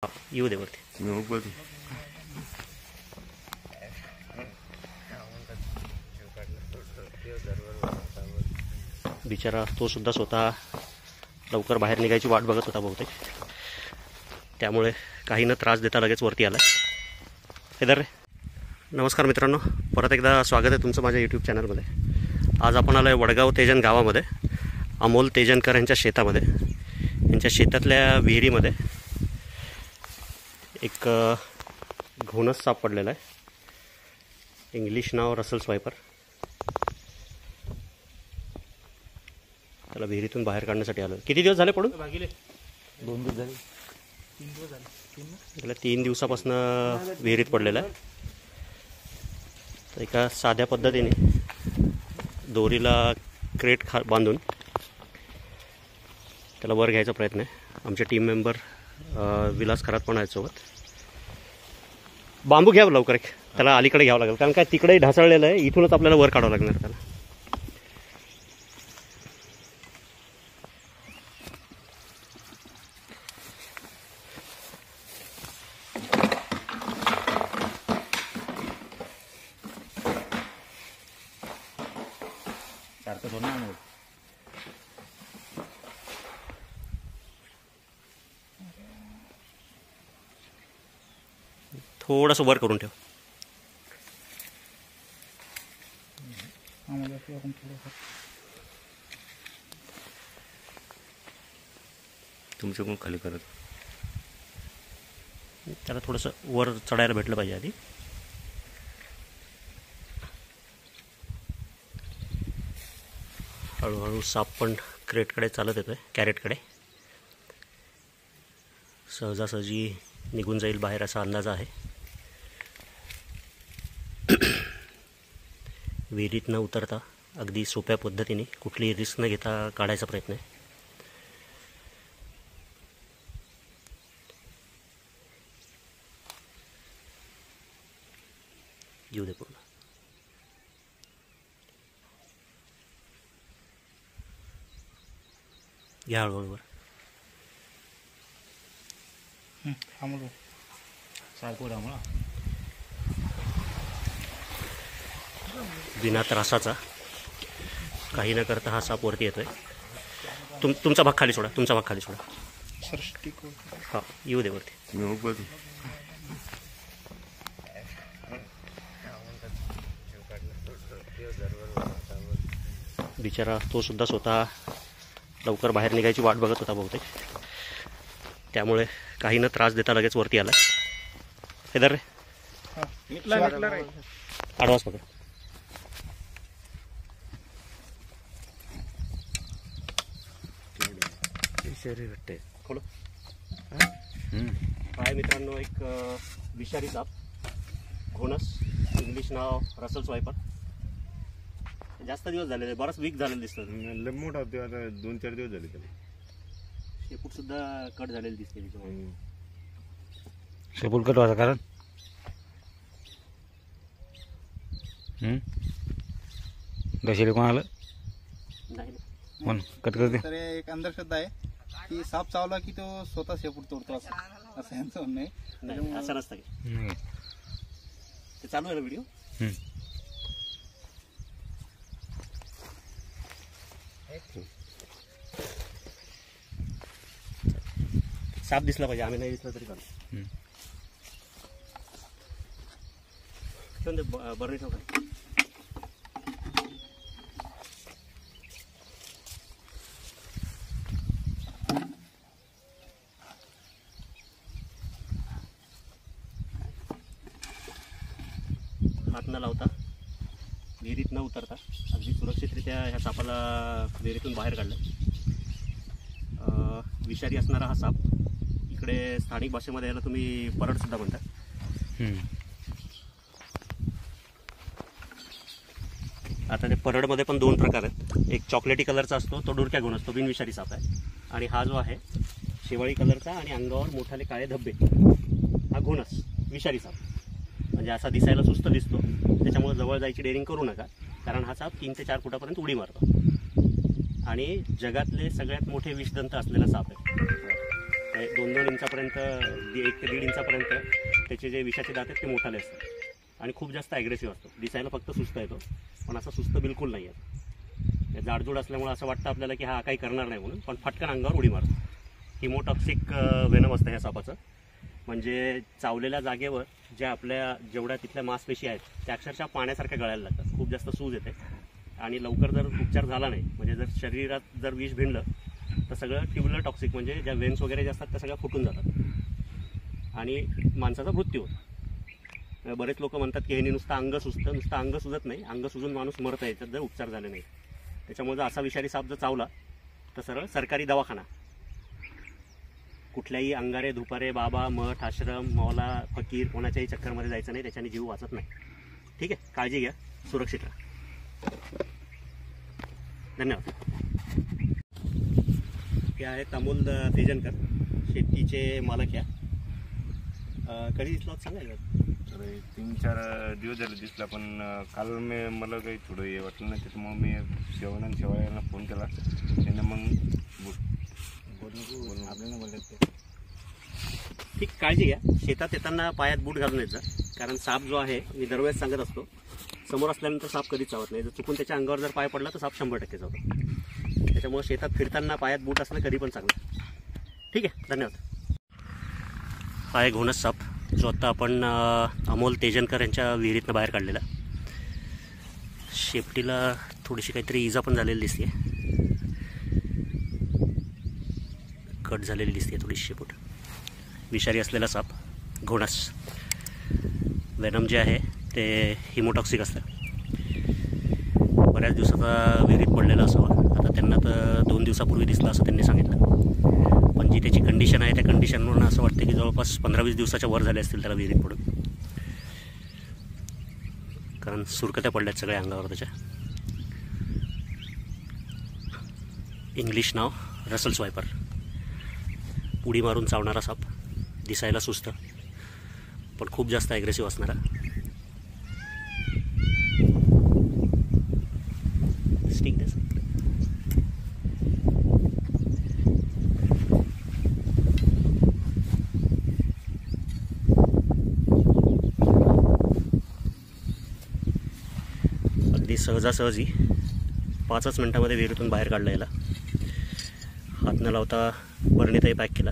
हा येऊ दे वरती. बिचारा तो सुद्धा स्वतः लवकर बाहेर निघायची वाट बघत होता बहुतेक, त्यामुळे काही न त्रास देता लगेच वरती आला. इधर रे. नमस्कार मित्रांनो, परत एकदा स्वागत आहे तुमचं माझ्या यूट्यूब चॅनलमध्ये. आज आपण आलो आहे वडगाव तेजन गावामध्ये, अमोल तेजनकर यांच्या शेतामध्ये. यांच्या शेतातल्या विहिरीमध्ये एक घोणस साप पडलेला आहे. इंग्लिश नाव रसल स्वायपर. त्याला विहिरीतून बाहेर काढण्यासाठी आलो. किती दिवस झाले पडून? 2 दिवस झाले. 3 दिवस झाले. त्याला 3 दिवसापासून विहिरीत पडलेला आहे. तर एका साध्या पद्धतीने दोरीला क्रेट बांधून त्याला वर घ्यायचा प्रयत्न आहे. आमचे टीम मेंबर विलास खरात पण आहेत सोबत. बांबू घ्यावं लवकर, एक त्याला अलीकडे घ्यावं लागेल, कारण काय तिकडेही ढासळलेलं आहे. इथूनच आपल्याला वर काढावं लागणार त्याला. सारखं सोडणार नाही. थोडंसं वर करून ठेव. तुमच्याकडून खाली करत त्याला थोडंसं वर चढायला भेटलं पाहिजे आधी. हळूहळू साप पण क्रेटकडे चालत येतोय, कॅरेटकडे. सहजासहजी निघून जाईल बाहेर असा अंदाज आहे. विहिरीत न उतरता अगदी सोप्या पद्धतीने कुठलीही रिस्क न घेता काढायचा प्रयत्न आहे. येऊ दे पूर्ण. घ्या हळूहळूवर. बिना त्रासाचा काही न करता हा साप वरती येतोय. तुमचा भाग खाली सोडा, तुमचा भाग खाली सोडा. हा येऊ दे वरती. बिचारा तो सुद्धा स्वतः लवकर बाहेर निघायची वाट बघत होता बहुतेक, त्यामुळे काही न त्रास देता लगेच वरती आला. इधर रे. आडवास पकड. शरीर वाटते खोलो. हाय मित्रांनो, एक विषारी साप, घोणस, इंग्लिश नाव रसल स्वायपर. जास्त दिवस झालेले, बराच वीक झालेलं दिसतं. लय मोठा होते, आता 2-4 दिवस झाले त्याला. शेपूट सुद्धा कट झालेली दिसते तिच्यामुळे. शेपूट कट व्हायचं कारण दशेरी कोण आलं नाही. कोण कट करते? तर एक अंधश्रद्धा आहे की साप चावला की तो स्वतः शेपूट तोडतो, असं यांचं म्हणणं आहे. नाही असं नसतं की. ते चालू आहे ना व्हिडिओ. साप दिसला पाहिजे, आम्ही नाही दिसला तरी चालू. बरं ठेव खाली. हात न लावता, विहिरीत न उतरता अगदी सुरक्षितरित्या ह्या सापाला विहिरीतून बाहेर काढलं. विषारी असणारा हा साप, इकडे स्थानिक भाषेमध्ये याला तुम्ही परड सुद्धा म्हणता. आता ते परडमध्ये पण 2 प्रकार आहेत. एक चॉकलेटी कलरचा असतो, तो डुरक्या घोणस, तो बिनविषारी साप आहे. आणि हा जो आहे शेवाळी कलरचा आणि अंगावर मोठाले काळे धब्बे, हा घोणस, विषारी साप. म्हणजे असा दिसायला सुस्त दिसतो, त्याच्यामुळे जवळ जायची डेअरिंग करू नका, कारण हा साप 3 ते 4 फुटापर्यंत उडी मारतो आणि जगातले सगळ्यात मोठे विषदंत असलेला साप आहे. 2-2 इंचापर्यंत 1 ते 1.5 इंचापर्यंत त्याचे जे विषाचे दात आहेत ते मोठाले असतात आणि खूप जास्त ॲग्रेसिव्ह असतो. दिसायला फक्त सुस्त येतो, पण असा सुस्त बिलकुल नाही आहे. जाडजूड असल्यामुळे असं वाटतं आपल्याला की हा काही करणार नाही म्हणून, पण फटकन अंगावर उडी मारतो. हिमोटॉक्सिक वेनम असतं ह्या सापाचं. म्हणजे चावलेल्या जागेवर ज्या आपल्या जेवढ्या तिथल्या मांसपेशी आहेत त्या अक्षरशः पाण्यासारख्या गळायला लागतात. खूप जास्त सूज येते आणि लवकर जर उपचार झाला नाही, म्हणजे जर शरीरात जर विष भिनलं तर सगळं ट्युब्युलर टॉक्सिक, म्हणजे ज्या वेन्स वगैरे ज्या असतात त्या सगळ्या फुटून जातात आणि माणसाचा मृत्यू होतो. बरेच लोक म्हणतात की ह्यानी नुसतं अंग सुजत नाही, अंग सुजून माणूस मरत आहे याच्यात जर उपचार झाले नाही. त्याच्यामुळे जर असा विषारी साप जर चावला तर सरळ सरकारी दवाखाना. कुठल्याही अंगारे धुपारे बाबा मठ आश्रम मौला फकीर कोणाच्याही चक्करमध्ये जायचं नाही, त्याच्याने जीव वाचत नाही. ठीक आहे, काळजी घ्या, सुरक्षित राहा. धन्यवाद. हे आहेत अमोल तेजनकर, शेतीचे मालक. या कधी दिसला होता सांगायला? तर 3-4 दिवस झाले दिसला, पण काल मला काही थोडं हे वाटलं नाही, त्याच्यामुळे मी शेवाळ्यांना फोन केला. त्यानं मग आपल्याला बोलत ते ठीक, काळजी घ्या. शेतात येताना पायात बूट घालून येत जा, कारण साप जो आहे मी दरवेळेस सांगत असतो, समोर असल्यानंतर साप कधीच चावत नाही. जर चुकून त्याच्या अंगावर जर पाय पडला तर साप 100% चावतो. त्याच्यामुळे शेतात फिरताना पायात बूट असणं कधी पण चांगलं. ठीक आहे, धन्यवाद. हा एक घोणस साप जो आत्ता आपण अमोल तेजनकर यांच्या विहिरीतनं बाहेर काढलेला. शेपटीला थोडीशी काहीतरी इजा पण झालेली दिसते, कट झालेली दिसते थोडीशी शेपूट. विषारी असलेला साप घोणस. वेनम जे आहे ते हिमोटॉक्सिक असतं. बऱ्याच दिवसाचा विहिरीत पडलेला असावा. आता त्यांना तर 2 दिवसापूर्वी दिसला असं त्यांनी सांगितलं, पण जी त्याची कंडिशन आहे त्या कंडिशनवरून असं वाटतं की जवळपास 15-20 दिवसाच्या वर झाले असतील त्याला विहिरीत पडून, कारण सुरकत्या पडल्यात सगळ्या अंगावर त्याच्या. इंग्लिश नाव रसल्स वायपर. उडी मारून चावणारा साप, दिसायला सुस्त पण खूप जास्त ॲग्रेसिव्ह असणारा. स्टिक देस. अगदी सहजासहजी 5च मिनटामध्ये विहिरीतून बाहेर काढला याला. हात न लावता बरणीतही पॅक केला.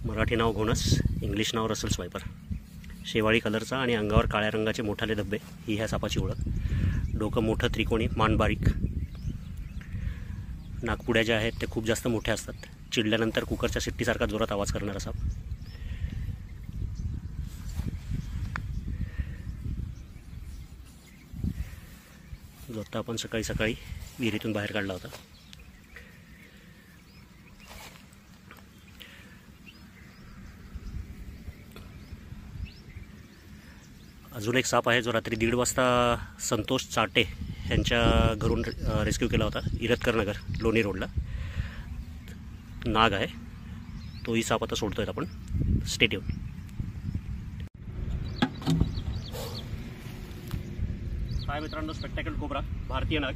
मराठी नाव घोणस, इंग्लिश नाव रसल्स वायपर. शेवाळी कलरचा आणि अंगावर काळ्या रंगाचे मोठाले धब्बे ही ह्या सापाची ओळख. डोकं मोठं त्रिकोणी, मान बारीक. नागपुड्या ज्या आहेत ते खूप जास्त मोठ्या असतात. चिडल्यानंतर कुकरच्या शिट्टीसारखा जोरात आवाज करणारा साप. जो आता आपण सकाळी विहिरीतून बाहेर काढला होता. अजून एक साप आहे जो रात्री 1:30 वाजता संतोष चाटे यांच्या घरून रेस्क्यू केला होता, इरतकर नगर लोणी रोडला. नाग आहे तोही साप आता सोडतोय आपण. Stay tune. काय मित्रांनो, स्पेक्टॅकल कोब्रा भारतीय नाग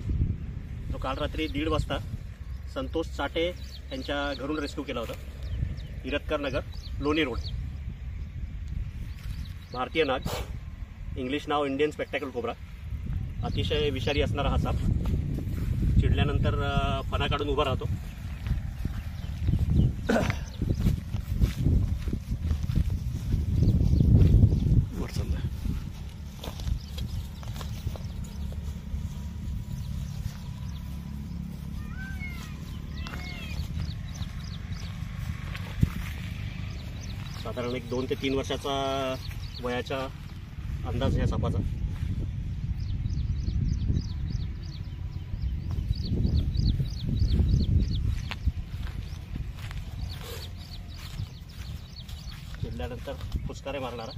जो काल रात्री 1:30 वाजता संतोष चाटे यांच्या घरून रेस्क्यू केला होता, इरतकर नगर लोणी रोड. भारतीय नाग, इंग्लिश नाव इंडियन स्पेक्टॅकल कोब्रा. अतिशय विषारी असणारा हा साप. चिडल्यानंतर फणा काढून उभा राहतो. वर चालला. साधारण एक 2 ते 3 वर्षाचा वयाच्या अंदाज या सापाचा. चिडल्यानंतर फुसकारे मारणारा,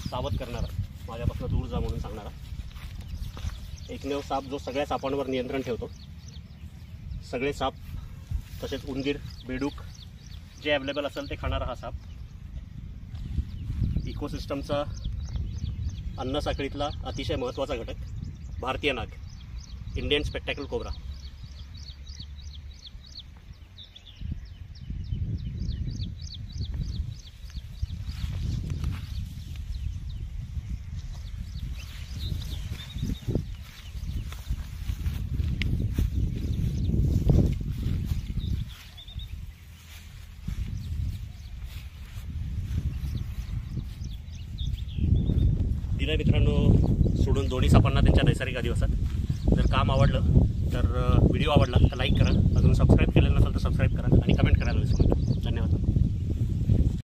सावध करणारा, माझ्यापासून दूर जा म्हणून सांगणारा. एकमेव साप जो सगळ्या सापांवर नियंत्रण ठेवतो. सगळे साप तसेच उंदीर, बेडूक जे अवेलेबल असेल ते खाणारा हा साप. इकोसिस्टमचा, अन्न साखळीतला अतिशय महत्त्वाचा घटक भारतीय नाग. Indian spectacle cobra. दिलं मित्रांनो सोडून दोन्ही सापांना त्यांच्या नैसर्गिक अधिवासात. जर काम आवडलं तर व्हिडिओ आवडला तर लाईक करा, अजून सबस्क्राईब केलेलं नसेल तर सबस्क्राईब करा आणि कमेंट करायला विसरू नका.